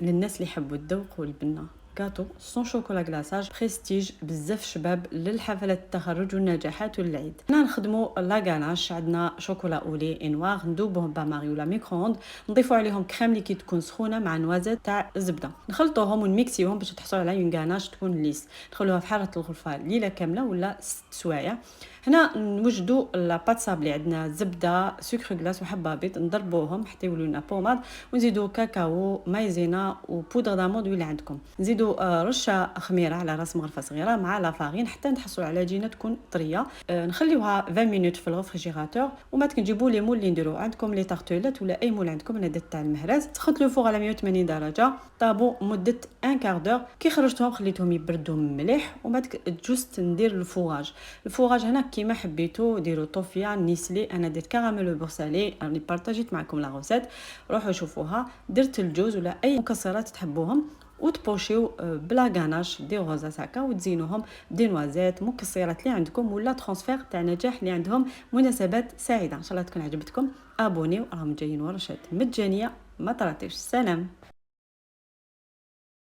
للناس اللي يحبوا الذوق والبنه. كاتو سون شوكولا كلاصاج بريستيج بزاف شباب للحفلات التخرج والنجاحات والعيد. هنا نخدموا لا غاناش، عندنا شوكولا اولي انوار ندوبوهم باماري ولا ميكرووند، نضيفوا عليهم كريم اللي كي تكون سخونه مع نوازات تاع الزبده، نخلطوهم ونميكسيوهم باش تحصلوا على اون غاناش تكون ليس. نخلوها في حاره الغرفه ليله كامله ولا 6 سوايع. هنا نوجدوا لا بات صابلي، عندنا زبده سكر غلاس وحبه بيض، نضربوهم حتى يولوا لنا بوماد، ونزيدوا كاكاو مايزينا وبودره داموند اللي عندكم، نزيدوا رشه خميره على راس مغرفه صغيره مع لا فارين حتى نحصلوا على عجينه تكون طريه. نخليوها 20 مينوت في الريفريجيراتور، وما نجيبوا لي مول اللي نديروا عندكم لي تارتولات ولا اي مول عندكم. انا درت تاع المهراز، سخنت لو فوغ على 180 درجه، طابوا مده 1 كاردور. كي خرجتهم خليتهم يبردوا مليح، وما جوست ندير الفوغاج هنا كيما حبيتو، ديروا طوفيا نيسلي، انا درت كراميل بورسالي، راني بارطاجيت معكم لا روسيت، روحوا شوفوها. درت الجوز ولا اي مكسرات تحبوهم، وتبوشيو بلا غاناش دي غوزات هكا، وتزينوهم بدي نوازات مكسرات اللي عندكم ولا ترانسفير تاع نجاح اللي عندهم مناسبات سعيده. ان شاء الله تكون عجبتكم. ابونيو، راهم جايين ورشات مجانيه، ما طراتيش. سلام.